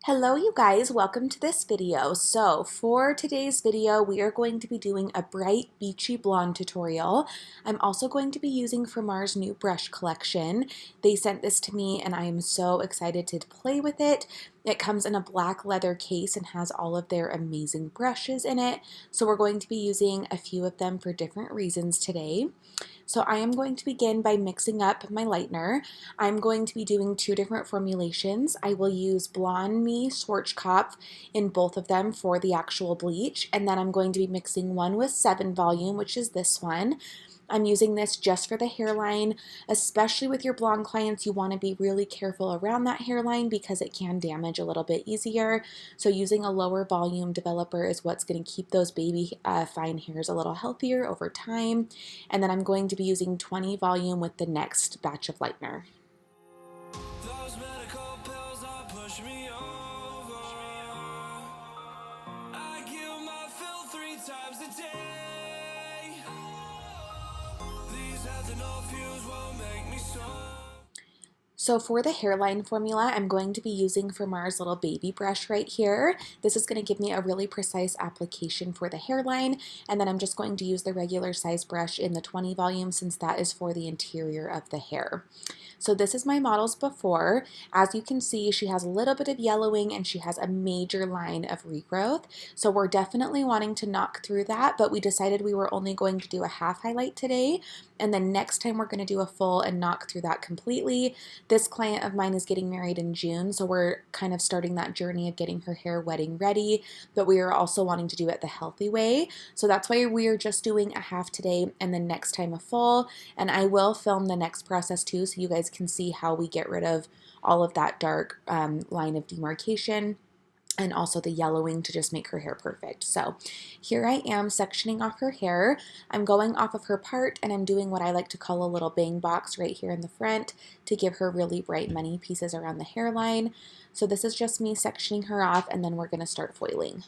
Hello you guys, welcome to this video. So for today's video, we are going to be doing a bright beachy blonde tutorial. I'm also going to be using Framar's new brush collection. They sent this to me and I am so excited to play with it. It comes in a black leather case and has all of their amazing brushes in it. So we're going to be using a few of them for different reasons today. So I am going to begin by mixing up my lightener. I'm going to be doing two different formulations. I will use Blonde Me Schwarzkopf in both of them for the actual bleach, and then I'm going to be mixing one with 7 volume, which is this one. I'm using this just for the hairline, especially with your blonde clients. You want to be really careful around that hairline because it can damage a little bit easier. So using a lower volume developer is what's going to keep those baby fine hairs a little healthier over time. And then I'm going to be using 20 volume with the next batch of lightener. So for the hairline formula, I'm going to be using Framar's little baby brush right here. This is going to give me a really precise application for the hairline, and then I'm just going to use the regular size brush in the 20 volume since that is for the interior of the hair. So this is my model's before. As you can see, she has a little bit of yellowing and she has a major line of regrowth. So we're definitely wanting to knock through that, but we decided we were only going to do a half highlight today. And then next time we're going to do a full and knock through that completely. This client of mine is getting married in June, so we're kind of starting that journey of getting her hair wedding ready, but we are also wanting to do it the healthy way. So that's why we are just doing a half today and then next time a full. And I will film the next process too, so you guys can see how we get rid of all of that dark line of demarcation and also the yellowing to just make her hair perfect. So here I am sectioning off her hair. I'm going off of her part and I'm doing what I like to call a little bang box right here in the front to give her really bright many pieces around the hairline. So this is just me sectioning her off and then we're gonna start foiling.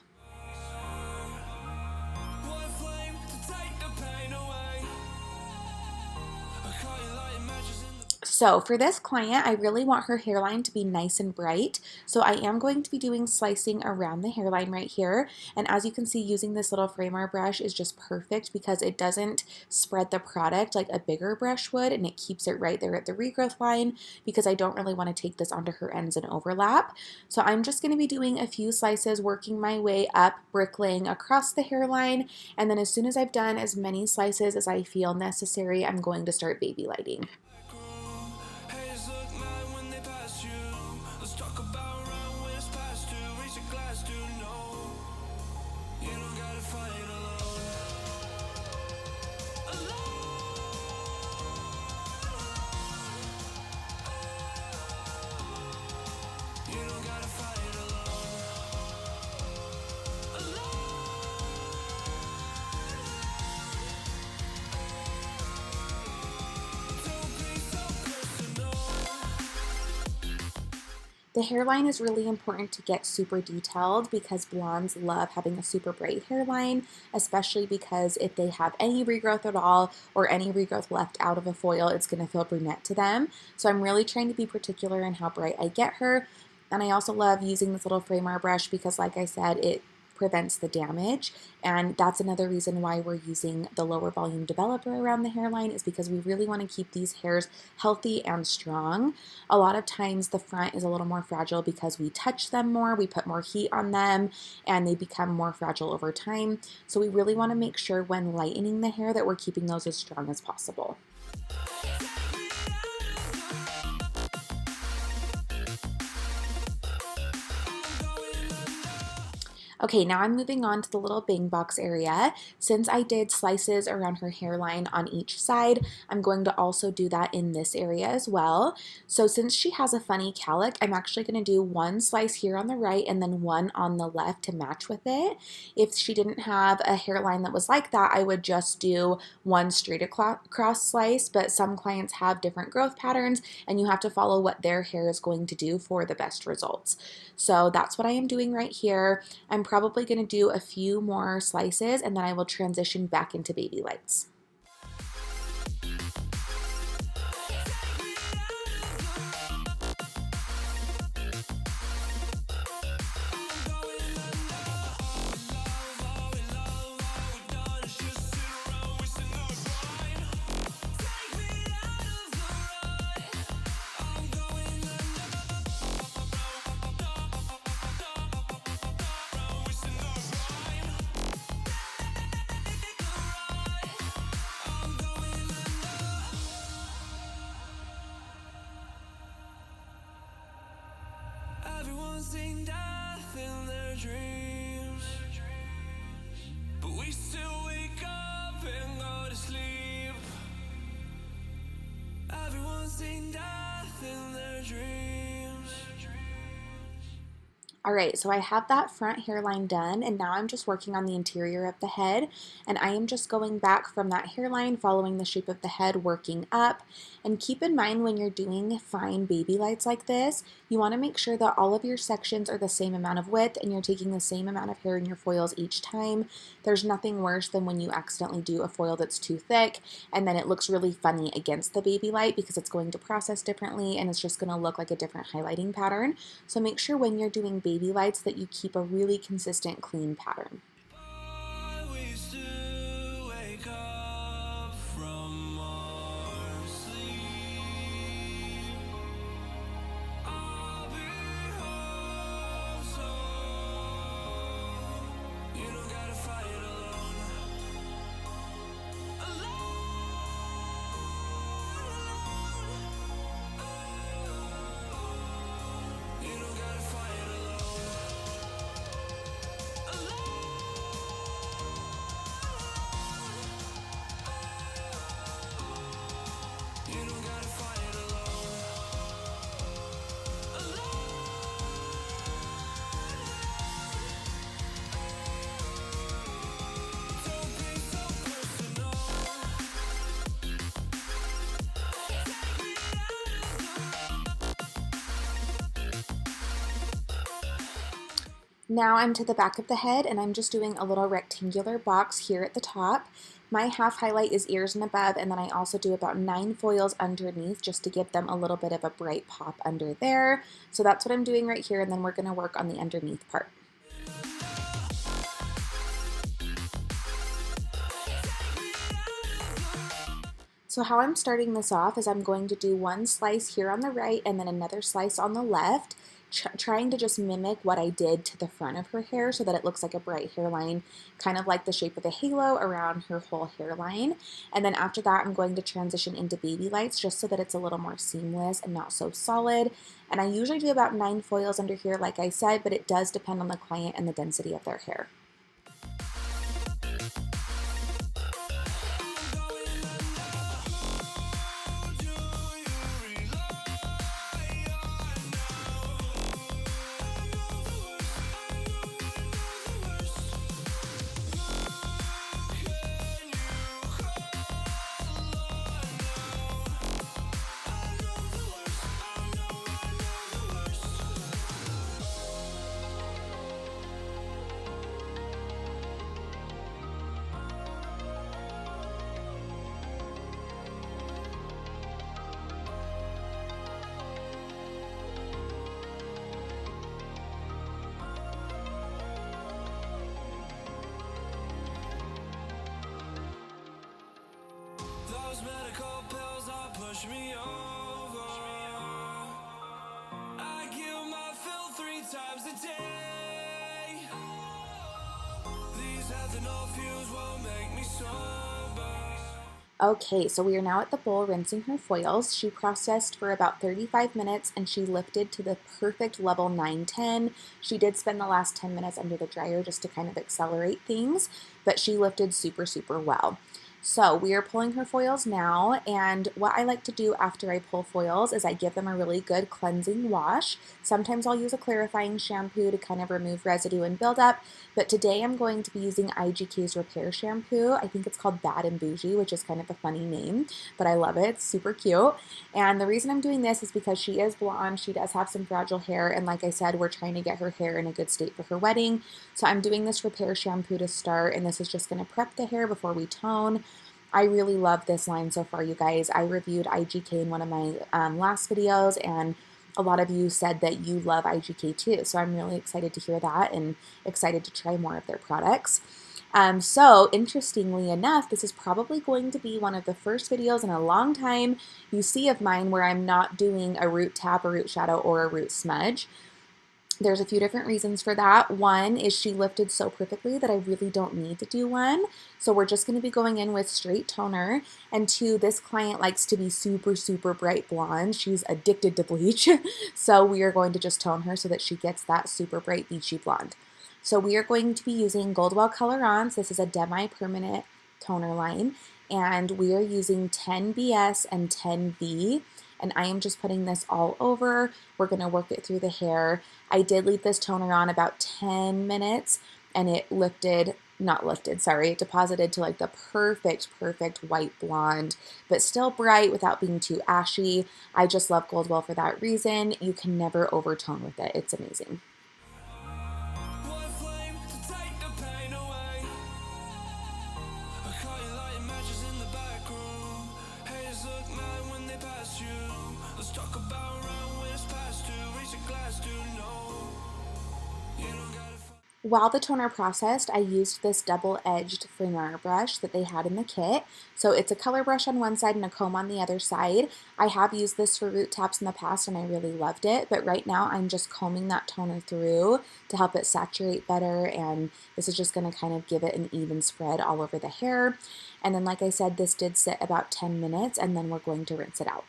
So for this client, I really want her hairline to be nice and bright. So I am going to be doing slicing around the hairline right here. And as you can see, using this little Framar brush is just perfect because it doesn't spread the product like a bigger brush would, and it keeps it right there at the regrowth line because I don't really want to take this onto her ends and overlap. So I'm just going to be doing a few slices, working my way up, bricklaying across the hairline. And then as soon as I've done as many slices as I feel necessary, I'm going to start baby lighting. The hairline is really important to get super detailed because blondes love having a super bright hairline, especially because if they have any regrowth at all or any regrowth left out of a foil, it's going to feel brunette to them. So I'm really trying to be particular in how bright I get her. And I also love using this little Framar brush because, like I said, it prevents the damage, and that's another reason why we're using the lower volume developer around the hairline is because we really want to keep these hairs healthy and strong. A lot of times the front is a little more fragile because we touch them more, we put more heat on them, and they become more fragile over time. So we really want to make sure when lightening the hair that we're keeping those as strong as possible. Okay, now I'm moving on to the little bang box area. Since I did slices around her hairline on each side, I'm going to also do that in this area as well. So since she has a funny calic, I'm actually going to do one slice here on the right and then one on the left to match with it. If she didn't have a hairline that was like that, I would just do one straight across slice, but some clients have different growth patterns and you have to follow what their hair is going to do for the best results. So that's what I am doing right here. I'm probably going to do a few more slices and then I will transition back into baby lights. seen death in their dreams, but we still wake up and go to sleep. Everyone's seen death in their dreams. All right, so I have that front hairline done, and now I'm just working on the interior of the head, and I am just going back from that hairline, following the shape of the head, working up. And keep in mind, when you're doing fine baby lights like this, you want to make sure that all of your sections are the same amount of width and you're taking the same amount of hair in your foils each time. There's nothing worse than when you accidentally do a foil that's too thick and then it looks really funny against the baby light because it's going to process differently and it's just going to look like a different highlighting pattern. So make sure when you're doing baby lights that you keep a really consistent, clean pattern. Now I'm to the back of the head and I'm just doing a little rectangular box here at the top. My half highlight is ears and above, and then I also do about 9 foils underneath just to give them a little bit of a bright pop under there. So that's what I'm doing right here, and then we're going to work on the underneath part. So how I'm starting this off is I'm going to do one slice here on the right and then another slice on the left, trying to just mimic what I did to the front of her hair so that it looks like a bright hairline, kind of like the shape of a halo around her whole hairline. And then after that, I'm going to transition into baby lights just so that it's a little more seamless and not so solid. And I usually do about 9 foils under here, like I said, but it does depend on the client and the density of their hair. Those medical pills all push me over. I kill my fill 3 times a day. These ethanol fumes won't make me sober. Okay, so we are now at the bowl rinsing her foils. She processed for about 35 minutes and she lifted to the perfect level 910. She did spend the last 10 minutes under the dryer just to kind of accelerate things, but she lifted super, super well. So we are pulling her foils now, and what I like to do after I pull foils is I give them a really good cleansing wash. Sometimes I'll use a clarifying shampoo to kind of remove residue and buildup, but today I'm going to be using IGK's repair shampoo. I think it's called Bad and Bougie, which is kind of a funny name, but I love it. It's super cute. And the reason I'm doing this is because she is blonde, she does have some fragile hair, and like I said, we're trying to get her hair in a good state for her wedding. So I'm doing this repair shampoo to start, and this is just going to prep the hair before we tone. I really love this line so far, you guys. I reviewed IGK in one of my last videos, and a lot of you said that you love IGK too. So I'm really excited to hear that and excited to try more of their products. So interestingly enough, this is probably going to be one of the first videos in a long time you see of mine where I'm not doing a root tap, a root shadow, or a root smudge. There's a few different reasons for that. One is she lifted so perfectly that I really don't need to do one. So we're just going to be going in with straight toner. And two, this client likes to be super, super bright blonde. She's addicted to bleach. So we are going to just tone her so that she gets that super bright beachy blonde. So we are going to be using Goldwell Color-Ons. This is a demi-permanent toner line. And we are using 10BS and 10B. And I am just putting this all over. We're going to work it through the hair. I did leave this toner on about 10 minutes and it it deposited to like the perfect white blonde, but still bright without being too ashy. I just love Goldwell for that reason. You can never overtone with it. It's amazing. One flame to take the pain away. I caught you lighting matches in the back room. Haters look mad when they pass you. Let's talk about around when it's past two. Raise a glass to know you don't gotta fight. While the toner processed, I used this double-edged Freneur brush that they had in the kit. So it's a color brush on one side and a comb on the other side. I have used this for root taps in the past and I really loved it, but right now I'm just combing that toner through to help it saturate better, and this is just going to kind of give it an even spread all over the hair. And then like I said, this did sit about 10 minutes and then we're going to rinse it out.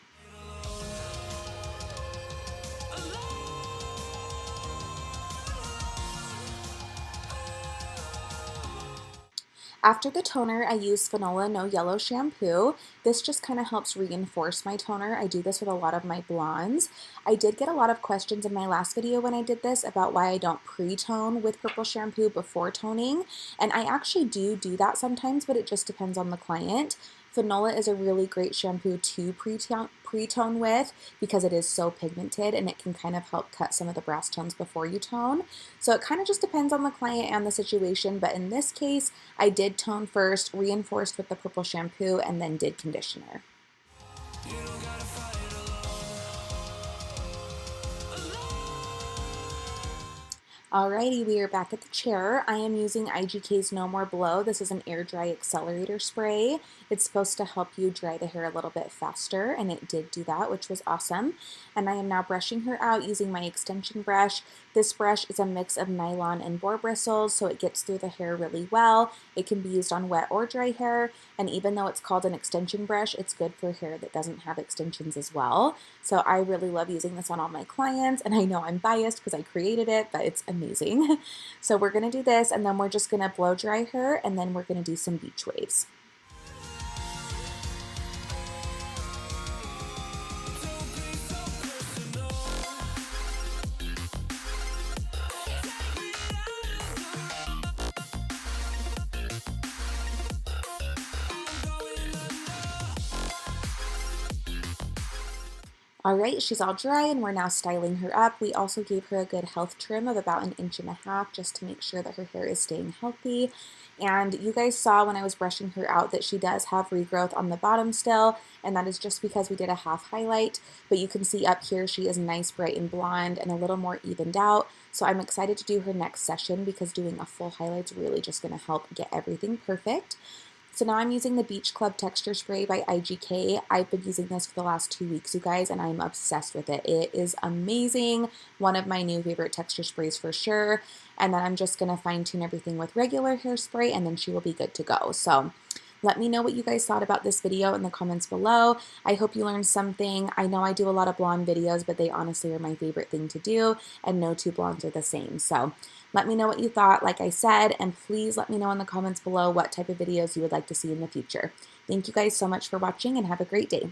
After the toner, I use Fanola No Yellow shampoo. This just kind of helps reinforce my toner. I do this with a lot of my blondes. I did get a lot of questions in my last video when I did this about why I don't pre-tone with purple shampoo before toning, and I actually do that sometimes, but it just depends on the client. Fanola is a really great shampoo to pre-tone with because it is so pigmented and it can kind of help cut some of the brass tones before you tone. So it kind of just depends on the client and the situation, but in this case, I did tone first, reinforced with the purple shampoo, and then did conditioner. You don't gotta fight Alrighty, we are back at the chair. I am using IGK's No More Blow. This is an air dry accelerator spray. It's supposed to help you dry the hair a little bit faster, and it did do that, which was awesome. And I am now brushing her out using my extension brush. This brush is a mix of nylon and boar bristles, so it gets through the hair really well. It can be used on wet or dry hair, and even though it's called an extension brush, it's good for hair that doesn't have extensions as well. So I really love using this on all my clients, and I know I'm biased because I created it, but it's amazing. So we're going to do this, and then we're just going to blow dry her, and then we're going to do some beach waves. Alright, she's all dry and we're now styling her up. We also gave her a good health trim of about 1.5 inches just to make sure that her hair is staying healthy. And you guys saw when I was brushing her out that she does have regrowth on the bottom still, and that is just because we did a half highlight. But you can see up here she is nice, bright, and blonde and a little more evened out. So I'm excited to do her next session because doing a full highlight's really just going to help get everything perfect. So now I'm using the Beach Club Texture Spray by IGK. I've been using this for the last 2 weeks, you guys, and I'm obsessed with it. It is amazing. One of my new favorite texture sprays for sure. And then I'm just going to fine tune everything with regular hairspray, and then she will be good to go. So let me know what you guys thought about this video in the comments below. I hope you learned something. I know I do a lot of blonde videos, but they honestly are my favorite thing to do, and no two blondes are the same. So let me know what you thought, like I said, and please let me know in the comments below what type of videos you would like to see in the future. Thank you guys so much for watching, and have a great day.